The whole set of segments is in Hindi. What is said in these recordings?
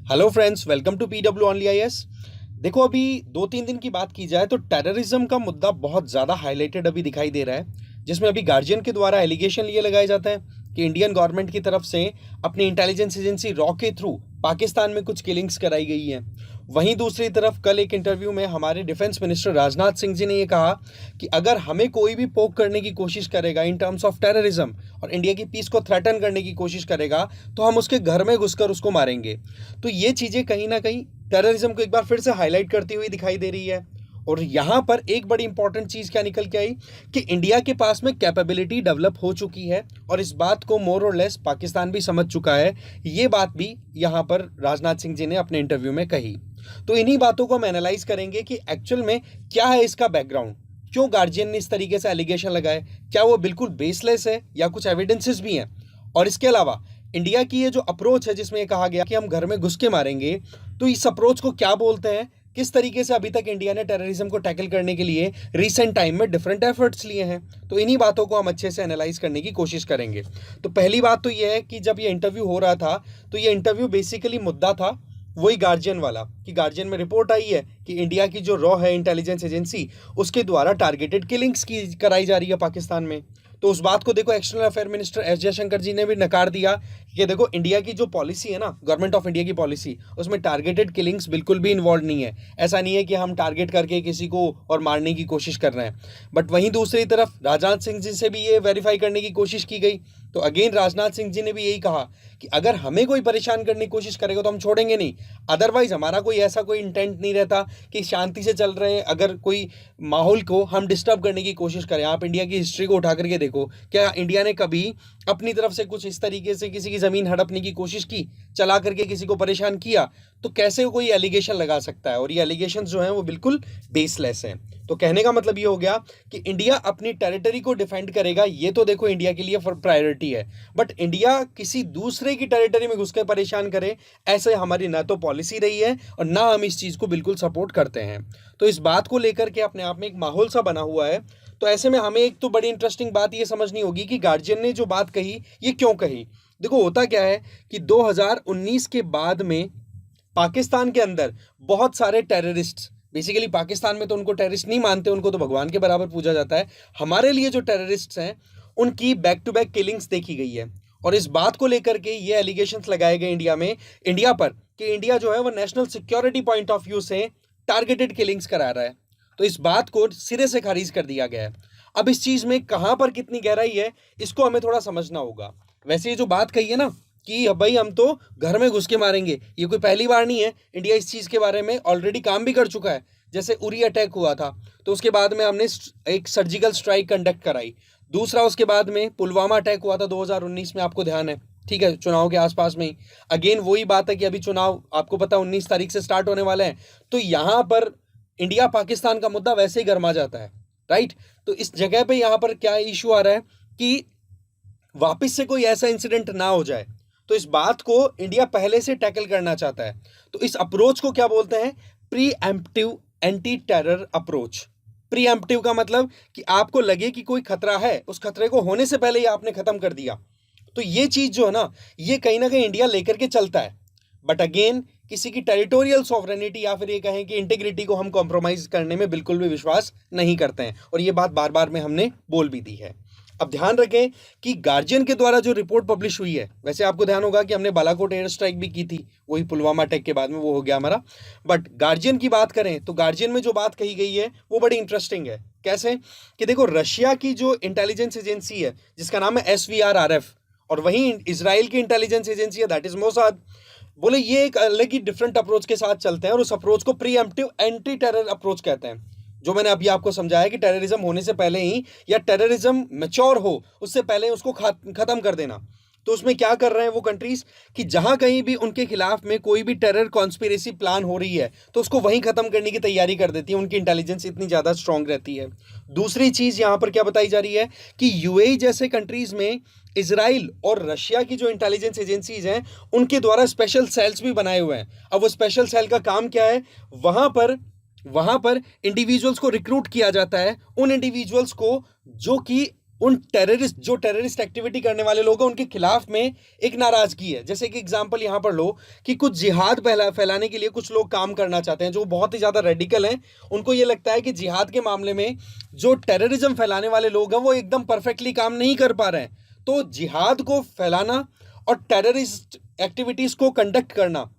Hello friends, welcome to PW only IAS। देखो, अभी 2-3 दिन की बात की जाए तो टेररिज्म का मुद्दा बहुत ज़्यादा हाईलाइटेड अभी दिखाई दे रहा है, जिसमें अभी गार्जियन के द्वारा एलिगेशन लिए लगाए जाते हैं कि इंडियन गवर्नमेंट की तरफ से अपनी इंटेलिजेंस एजेंसी रॉ के थ्रू पाकिस्तान में कुछ किलिंग्स कराई गई हैं। वहीं दूसरी तरफ कल एक इंटरव्यू में हमारे डिफेंस मिनिस्टर राजनाथ सिंह जी ने ये कहा कि अगर हमें कोई भी पोक करने की कोशिश करेगा इन टर्म्स ऑफ टेररिज्म और इंडिया की पीस को थ्रेटन करने की कोशिश करेगा तो हम उसके घर में घुसकर उसको मारेंगे। तो ये चीज़ें कहीं ना कहीं टेररिज्म को एक बार फिर से हाईलाइट करती हुई दिखाई दे रही है। और यहाँ पर एक बड़ी इंपॉर्टेंट चीज़ क्या निकल के आई कि इंडिया के पास में कैपेबिलिटी डेवलप हो चुकी है और इस बात को मोर और लेस पाकिस्तान भी समझ चुका है। ये बात भी यहाँ पर राजनाथ सिंह जी ने अपने इंटरव्यू में कही। तो इन्हीं बातों को हम एनालाइज करेंगे कि एक्चुअल में क्या है इसका बैकग्राउंड, क्यों गार्जियन ने इस तरीके से एलिगेशन लगाए, क्या वो बिल्कुल बेसलेस है या कुछ एविडेंसेस भी हैं। और इसके अलावा इंडिया की ये जो अप्रोच है जिसमें ये कहा गया कि हम घर में घुस के मारेंगे, तो इस अप्रोच को क्या बोलते हैं, किस तरीके से अभी तक इंडिया ने टेररिज्म को टैकल करने के लिए रिसेंट टाइम में डिफरेंट एफर्ट्स लिए हैं। तो इन्हीं बातों को हम अच्छे से एनालाइज करने की कोशिश करेंगे। तो पहली बात तो ये है कि जब ये इंटरव्यू हो रहा था तो ये इंटरव्यू बेसिकली मुद्दा था वही गार्जियन वाला कि गार्जियन में रिपोर्ट आई है कि इंडिया की जो रॉ है इंटेलिजेंस एजेंसी, उसके द्वारा टारगेटेड किलिंग्स की कराई जा रही है पाकिस्तान में। तो उस बात को देखो, external affair minister S Jaishankar ji ने भी नकार दिया कि देखो, इंडिया की जो पॉलिसी है ना, गवर्नमेंट ऑफ इंडिया की पॉलिसी, उसमें टारगेटेड किलिंग्स बिल्कुल भी इन्वॉल्व नहीं है। ऐसा नहीं है कि हम टारगेट करके किसी को और मारने की कोशिश कर रहे हैं। बट वहीं दूसरी तरफ राजनाथ सिंह जी से भी ये वेरीफाई करने की कोशिश की गई। तो अगेन राजनाथ सिंह जी ने भी यही कहा कि अगर हमें कोई परेशान करने की कोशिश करेगा तो हम छोड़ेंगे नहीं। अदरवाइज हमारा कोई ऐसा कोई इंटेंट नहीं रहता कि शांति से चल रहे अगर कोई माहौल को हम डिस्टर्ब करने की कोशिश करें। आप इंडिया की हिस्ट्री को उठा करके देखो, क्या इंडिया ने कभी अपनी तरफ से कुछ इस तरीके से किसी की ज़मीन हड़पने की कोशिश की, चला करके किसी को परेशान किया? तो कैसे कोई एलिगेशन लगा सकता है? और ये एलिगेशन जो हैं वो बिल्कुल बेसलेस हैं। तो कहने का मतलब ये हो गया कि इंडिया अपनी टेरिटरी को डिफेंड करेगा, ये तो देखो इंडिया के लिए प्रायोरिटी है। बट इंडिया किसी दूसरे की टेरिटरी में घुस के परेशान करे, ऐसे हमारी ना तो पॉलिसी रही है और ना हम इस चीज़ को बिल्कुल सपोर्ट करते हैं। तो इस बात को लेकर के अपने आप में एक माहौल सा बना हुआ है। तो ऐसे में हमें एक तो बड़ी इंटरेस्टिंग बात ये समझनी होगी कि गार्जियन ने जो बात कही ये क्यों कही। देखो, होता क्या है कि 2019 के बाद में पाकिस्तान के अंदर बहुत सारे टेररिस्ट, बेसिकली पाकिस्तान में तो उनको टेररिस्ट नहीं मानते, उनको तो भगवान के बराबर पूजा जाता है। हमारे लिए जो टेररिस्ट्स हैं उनकी बैक टू बैक किलिंग्स देखी गई है। और इस बात को लेकर के ये एलिगेशंस लगाए गए इंडिया पर कि इंडिया जो है वो national security point of view से टारगेटेड किलिंग्स करा रहा है। तो इस बात को सिरे से खारिज कर दिया गया है। अब इस चीज़ में कहाँ पर कितनी गहराई है, इसको हमें थोड़ा समझना होगा। वैसे ये जो बात कही है ना कि भाई हम तो घर में घुस के मारेंगे, ये कोई पहली बार नहीं है। इंडिया इस चीज़ के बारे में ऑलरेडी काम भी कर चुका है। जैसे उरी अटैक हुआ था तो उसके बाद में हमने एक सर्जिकल स्ट्राइक कंडक्ट कराई। दूसरा, उसके बाद में पुलवामा अटैक हुआ था 2019 में, आपको ध्यान है, ठीक है, चुनाव के आसपास में ही। अगेन वही बात है कि अभी चुनाव आपको पता 19 तारीख से स्टार्ट होने वाले हैं। तो यहाँ पर इंडिया पाकिस्तान का मुद्दा वैसे ही गर्मा जाता है, राइट। तो इस जगह पे यहाँ पर क्या इशू आ रहा है कि वापस से कोई ऐसा इंसिडेंट ना हो जाए। तो इस बात को इंडिया पहले से टैकल करना चाहता है। तो इस अप्रोच को क्या बोलते हैं? Pre emptive anti terror approach. Pre emptive का मतलब कि आपको लगे कि कोई खतरा है, उस खतरे को होने से पहले ही आपने खत्म कर दिया। तो ये चीज जो है ना, ये कहीं ना कहीं इंडिया लेकर के चलता है। बट अगेन किसी की टेरिटोरियल सॉवरेनिटी या फिर ये कहें कि इंटीग्रिटी को हम कॉम्प्रोमाइज करने में बिल्कुल भी विश्वास नहीं करते हैं। और ये बात बार बार में हमने बोल भी दी है। अब ध्यान रखें कि गार्जियन के द्वारा जो रिपोर्ट पब्लिश हुई है, वैसे आपको ध्यान होगा कि हमने बालाकोट एयर स्ट्राइक भी की थी, वही पुलवामा अटैक के बाद में वो हो गया हमारा। बट गार्जियन की बात करें तो गार्जियन में जो बात कही गई है वो बड़ी इंटरेस्टिंग है। कैसे कि देखो, रशिया की जो इंटेलिजेंस एजेंसी है जिसका नाम है SVRRF, और वहीं इसराइल की इंटेलिजेंस एजेंसी है दैट इज मोसाद, बोले ये एक अलग ही डिफरेंट अप्रोच के साथ चलते हैं और उस अप्रोच को pre emptive anti terror approach कहते हैं। जो मैंने अभी आपको समझाया कि टेररिज्म होने से पहले ही या टेररिज्म मैच्योर हो उससे पहले उसको खत्म कर देना। तो उसमें क्या कर रहे हैं वो कंट्रीज कि जहां कहीं भी उनके खिलाफ में कोई भी टेरर कॉन्स्पिरेसी प्लान हो रही है तो उसको वहीं खत्म करने की तैयारी कर देती है। उनकी इंटेलिजेंस इतनी ज़्यादा स्ट्रांग रहती है। दूसरी चीज़ यहाँ पर क्या बताई जा रही है कि UAE जैसे कंट्रीज में इसराइल और रशिया की जो इंटेलिजेंस एजेंसीज हैं उनके द्वारा स्पेशल सेल्स भी बनाए हुए हैं। अब वो स्पेशल सेल का काम क्या है? वहां पर इंडिविजुअल्स को रिक्रूट किया जाता है, उन इंडिविजुअल्स को जो कि उन जो टेररिस्ट एक्टिविटी करने वाले लोग हैं उनके खिलाफ में एक नाराजगी है। जैसे कि एग्जांपल यहां पर लो कि कुछ जिहाद फैलाने के लिए कुछ लोग काम करना चाहते हैं जो बहुत ही ज़्यादा रेडिकल हैं। उनको ये लगता है कि जिहाद के मामले में जो टेररिज्म फैलाने वाले लोग हैं वो एकदम परफेक्टली काम नहीं कर पा रहे हैं। तो जिहाद को फैलाना और टेररिस्ट एक्टिविटीज़ को कंडक्ट करना,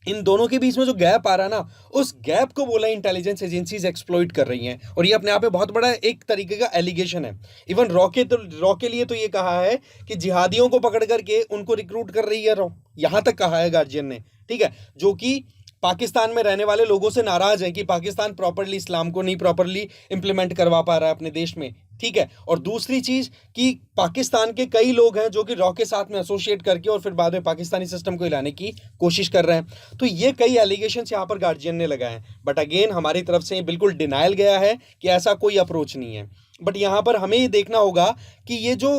इन दोनों के बीच में जो गैप आ रहा है ना, उस गैप को बोला इंटेलिजेंस एजेंसीज एक्सप्लॉइट कर रही हैं। और ये अपने आप में बहुत बड़ा एक तरीके का एलिगेशन है। इवन रॉ के लिए तो ये कहा है कि जिहादियों को पकड़ करके उनको रिक्रूट कर रही है रॉ, यहां तक कहा है गार्जियन ने, ठीक है, जो कि पाकिस्तान में रहने वाले लोगों से नाराज है कि पाकिस्तान प्रॉपरली इस्लाम को नहीं प्रॉपरली इंप्लीमेंट करवा पा रहा है अपने देश में, ठीक है। और दूसरी चीज कि पाकिस्तान के कई लोग हैं जो कि रॉ के साथ में एसोसिएट करके और फिर बाद में पाकिस्तानी सिस्टम को हिलाने की कोशिश कर रहे हैं। तो ये कई एलिगेशंस यहाँ पर गार्जियन ने लगाए हैं, बट अगेन हमारी तरफ से बिल्कुल डिनायल गया है कि ऐसा कोई अप्रोच नहीं है। बट यहाँ पर हमें ये देखना होगा कि ये जो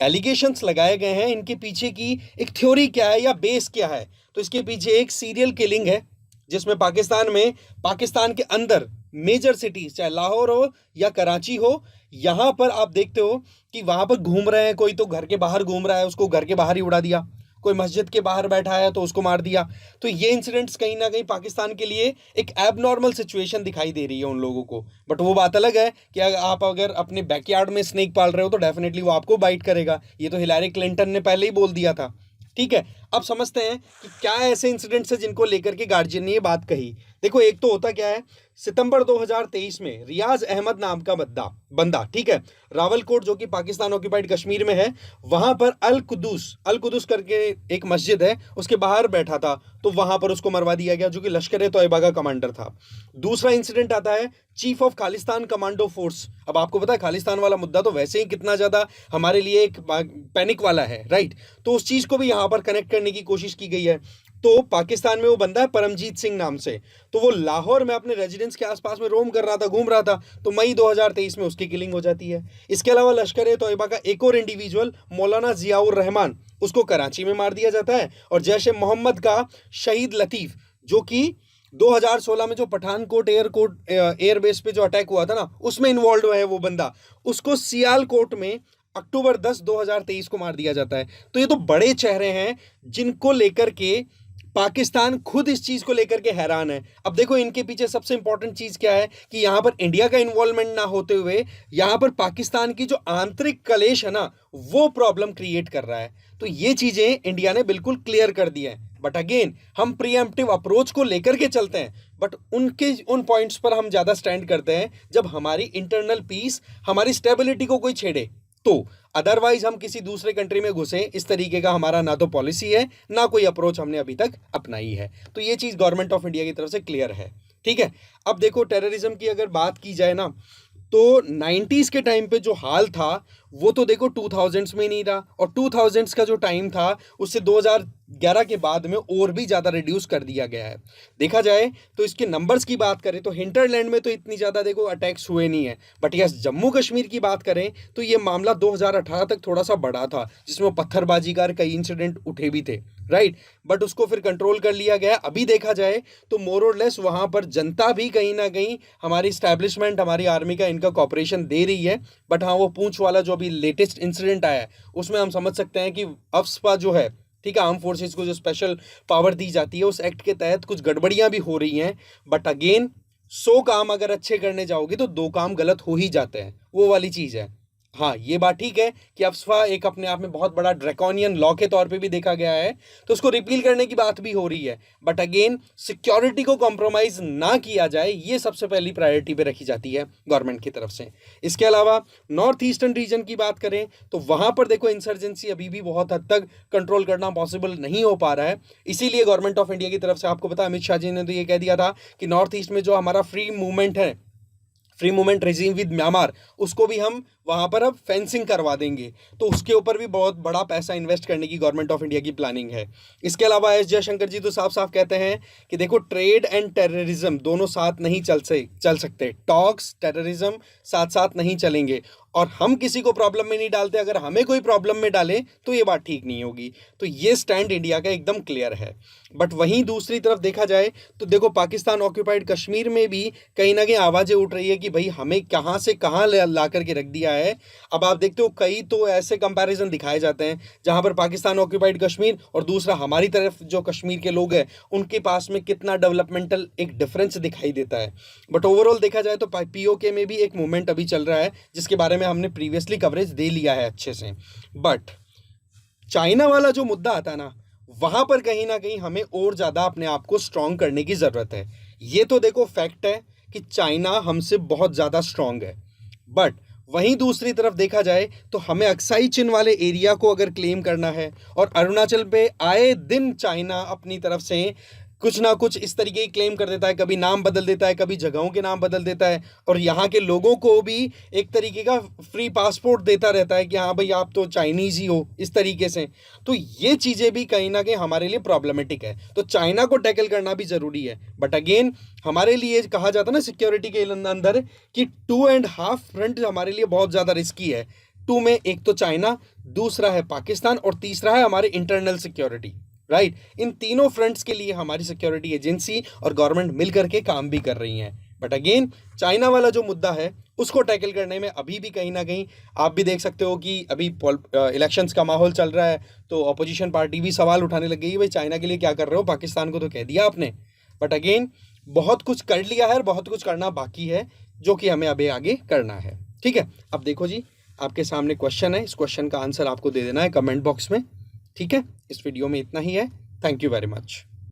एलिगेशंस लगाए गए हैं इनके पीछे की एक थ्योरी क्या है या बेस क्या है। तो इसके पीछे एक सीरियल किलिंग है जिसमें पाकिस्तान के अंदर मेजर सिटीज चाहे लाहौर हो या कराची हो, यहां पर आप देखते हो कि वहां पर घूम रहे हैं, कोई तो घर के बाहर घूम रहा है उसको घर के बाहर ही उड़ा दिया, कोई मस्जिद के बाहर बैठा है तो उसको मार दिया। तो ये इंसिडेंट्स कहीं ना कहीं पाकिस्तान के लिए एक एबनॉर्मल सिचुएशन दिखाई दे रही है उन लोगों को। बट वो बात अलग है कि आप अगर अपने बैकयार्ड में स्नेक पाल रहे हो तो डेफिनेटली वो आपको बाइट करेगा। ये तो हिलारी क्लिंटन ने पहले ही बोल दिया था, ठीक है। अब समझते हैं कि क्या ऐसे इंसिडेंट्स हैं जिनको लेकर के गार्जियन ने ये बात कही। देखो, एक तो होता क्या है, सितंबर 2023 में रियाज अहमद नाम का बंदा, ठीक है, रावलकोट जो कि पाकिस्तान ऑक्यूपाइड कश्मीर में है, वहां पर अल कुदूस करके एक मस्जिद है उसके बाहर बैठा था, तो वहां पर उसको मरवा दिया गया, जो कि लश्कर ए तोयबा का कमांडर था। दूसरा इंसिडेंट आता है chief of Khalistan commando force. अब आपको पता है खालिस्तान वाला मुद्दा तो वैसे ही कितना ज्यादा हमारे लिए एक पैनिक वाला है, राइट। तो उस चीज को भी यहां पर कनेक्ट करने की कोशिश की गई है। तो पाकिस्तान में वो बंदा है परमजीत सिंह नाम से, तो वो लाहौर में अपने रेजिडेंस के आसपास में रोम कर रहा था, घूम रहा था, तो मई 2023 में उसकी किलिंग हो जाती है। इसके अलावा लश्कर ए तोयबा का एक और इंडिविजुअल मौलाना जियाउर रहमान, उसको कराची में मार दिया जाता है। और जैश ए मोहम्मद का शहीद लतीफ, जो कि 2016 में जो पठानकोट एयरबेस पे जो अटैक हुआ था ना, उसमें इन्वॉल्व है वो बंदा, उसको सियालकोट में अक्टूबर 10 2023 को मार दिया जाता है। तो ये तो बड़े चेहरे हैं जिनको लेकर के पाकिस्तान खुद इस चीज को लेकर के हैरान है। अब देखो, इनके पीछे सबसे इंपॉर्टेंट चीज क्या है कि यहां पर इंडिया का इन्वॉल्वमेंट ना होते हुए यहां पर पाकिस्तान की जो आंतरिक कलेश है ना, वो प्रॉब्लम क्रिएट कर रहा है। तो ये चीजें इंडिया ने बिल्कुल क्लियर कर दी है। बट अगेन हम प्रीएम्प्टिव अप्रोच को लेकर के चलते हैं, बट उन पॉइंट्स पर हम ज्यादा स्टैंड करते हैं जब हमारी इंटरनल पीस, हमारी स्टेबिलिटी को कोई छेड़े। तो अदरवाइज हम किसी दूसरे कंट्री में घुसे, इस तरीके का हमारा ना तो पॉलिसी है ना कोई अप्रोच हमने अभी तक अपनाई है। तो ये चीज गवर्नमेंट ऑफ इंडिया की तरफ से क्लियर है, ठीक है। अब देखो, टेररिज्म की अगर बात की जाए ना, तो 90s के टाइम पे जो हाल था वो तो देखो 2000s में ही नहीं रहा, और 2000s का जो टाइम था उससे 2011 के बाद में और भी ज़्यादा रिड्यूस कर दिया गया है। देखा जाए तो इसके नंबर्स की बात करें तो हिंटरलैंड में तो इतनी ज़्यादा देखो अटैक्स हुए नहीं है, बट यस जम्मू कश्मीर की बात करें तो ये मामला 2018 तक थोड़ा सा बड़ा था, जिसमें पत्थरबाजी का कई इंसिडेंट उठे भी थे, राइट। बट उसको फिर कंट्रोल कर लिया गया। अभी देखा जाए तो मोर और लेस वहाँ पर जनता भी कहीं ना कहीं हमारी स्टैब्लिशमेंट, हमारी आर्मी का इनका कॉपरेशन दे रही है। बट हाँ, वो पूंछ वाला जो अभी लेटेस्ट इंसिडेंट आया है उसमें हम समझ सकते हैं कि अफ्स्पा जो है, ठीक है, आर्म फोर्सेस को जो स्पेशल पावर दी जाती है उस एक्ट के तहत कुछ गड़बड़ियां भी हो रही हैं। बट अगेन 100 काम अगर अच्छे करने जाओगे तो 2 काम गलत हो ही जाते हैं, वो वाली चीज़ है। हाँ, ये बात ठीक है कि अफ्स्पा एक अपने आप में बहुत बड़ा ड्रैकोनियन लॉ के तौर पे भी देखा गया है, तो उसको रिपील करने की बात भी हो रही है। बट अगेन सिक्योरिटी को कॉम्प्रोमाइज ना किया जाए, ये सबसे पहली प्रायोरिटी पे रखी जाती है गवर्नमेंट की तरफ से। इसके अलावा नॉर्थ ईस्टर्न रीजन की बात करें तो वहाँ पर देखो इंसर्जेंसी अभी भी बहुत हद तक कंट्रोल करना पॉसिबल नहीं हो पा रहा है। इसीलिए गवर्नमेंट ऑफ इंडिया की तरफ से, आपको पता है अमित शाह जी ने तो ये कह दिया था कि नॉर्थ ईस्ट में जो हमारा free movement regime with Myanmar, उसको भी हम वहाँ पर अब फेंसिंग करवा देंगे। तो उसके ऊपर भी बहुत बड़ा पैसा इन्वेस्ट करने की गवर्नमेंट ऑफ इंडिया की प्लानिंग है। इसके अलावा एस जयशंकर जी तो साफ साफ कहते हैं कि देखो, ट्रेड एंड टेररिज्म दोनों साथ नहीं चल सकते। टॉक्स, टेररिज्म साथ साथ नहीं चलेंगे, और हम किसी को प्रॉब्लम में नहीं डालते, अगर हमें कोई प्रॉब्लम में डाले तो ये बात ठीक नहीं होगी। तो ये स्टैंड इंडिया का एकदम क्लियर है। बट वहीं दूसरी तरफ देखा जाए तो देखो, पाकिस्तान ऑक्यूपाइड कश्मीर में भी कहीं ना कहीं आवाज़ें उठ रही है कि भाई हमें कहाँ से कहाँ ला करके रख दिया है, है। अब आप देखते हो कई तो ऐसे कंपैरिजन दिखाए जाते हैं जहां पर पाकिस्तान ऑक्यूपाइड कश्मीर और दूसरा हमारी तरफ जो कश्मीर के लोग हैं उनके पास में कितना डेवलपमेंटल एक डिफरेंस दिखाई देता है। बट ओवरऑल देखा जाए तो पीओके में भी एक मूवमेंट अभी चल रहा है जिसके बारे में हमने प्रीवियसली कवरेज दे लिया है अच्छे से। बट चाइना वाला जो मुद्दा आता है ना, वहां पर कहीं ना कहीं हमें और ज्यादा अपने आप को स्ट्रांग करने की जरूरत है। ये तो देखो फैक्ट है कि चाइना हमसे बहुत ज्यादा स्ट्रांग है, बट वहीं दूसरी तरफ देखा जाए तो हमें अक्साई चिन वाले एरिया को अगर क्लेम करना है और अरुणाचल पे आए दिन चाइना अपनी तरफ से कुछ ना कुछ इस तरीके की क्लेम कर देता है, कभी नाम बदल देता है, कभी जगहों के नाम बदल देता है और यहाँ के लोगों को भी एक तरीके का फ्री पासपोर्ट देता रहता है कि हाँ भाई आप तो चाइनीज ही हो इस तरीके से। तो ये चीज़ें भी कहीं ना कहीं हमारे लिए प्रॉब्लमेटिक है। तो चाइना को टैकल करना भी ज़रूरी है, बट अगेन हमारे लिए कहा जाता है ना सिक्योरिटी के अंदर कि 2.5 फ्रंट हमारे लिए बहुत ज़्यादा रिस्की है। 2 में एक तो चाइना, दूसरा है पाकिस्तान और तीसरा है हमारे इंटरनल सिक्योरिटी, राइट। इन तीनों फ्रंट्स के लिए हमारी सिक्योरिटी एजेंसी और गवर्नमेंट मिल करके काम भी कर रही हैं। बट अगेन चाइना वाला जो मुद्दा है उसको टैकल करने में अभी भी कहीं ना कहीं आप भी देख सकते हो कि अभी इलेक्शंस का माहौल चल रहा है तो अपोजिशन पार्टी भी सवाल उठाने लग गई है, भाई चाइना के लिए क्या कर रहे हो, पाकिस्तान को तो कह दिया आपने। बट अगेन बहुत कुछ कर लिया है और बहुत कुछ करना बाकी है जो कि हमें अभी आगे करना है। ठीक है, अब देखो जी आपके सामने क्वेश्चन है, इस क्वेश्चन का आंसर आपको दे देना है कमेंट बॉक्स में। ठीक है, इस वीडियो में इतना ही है। Thank you very much.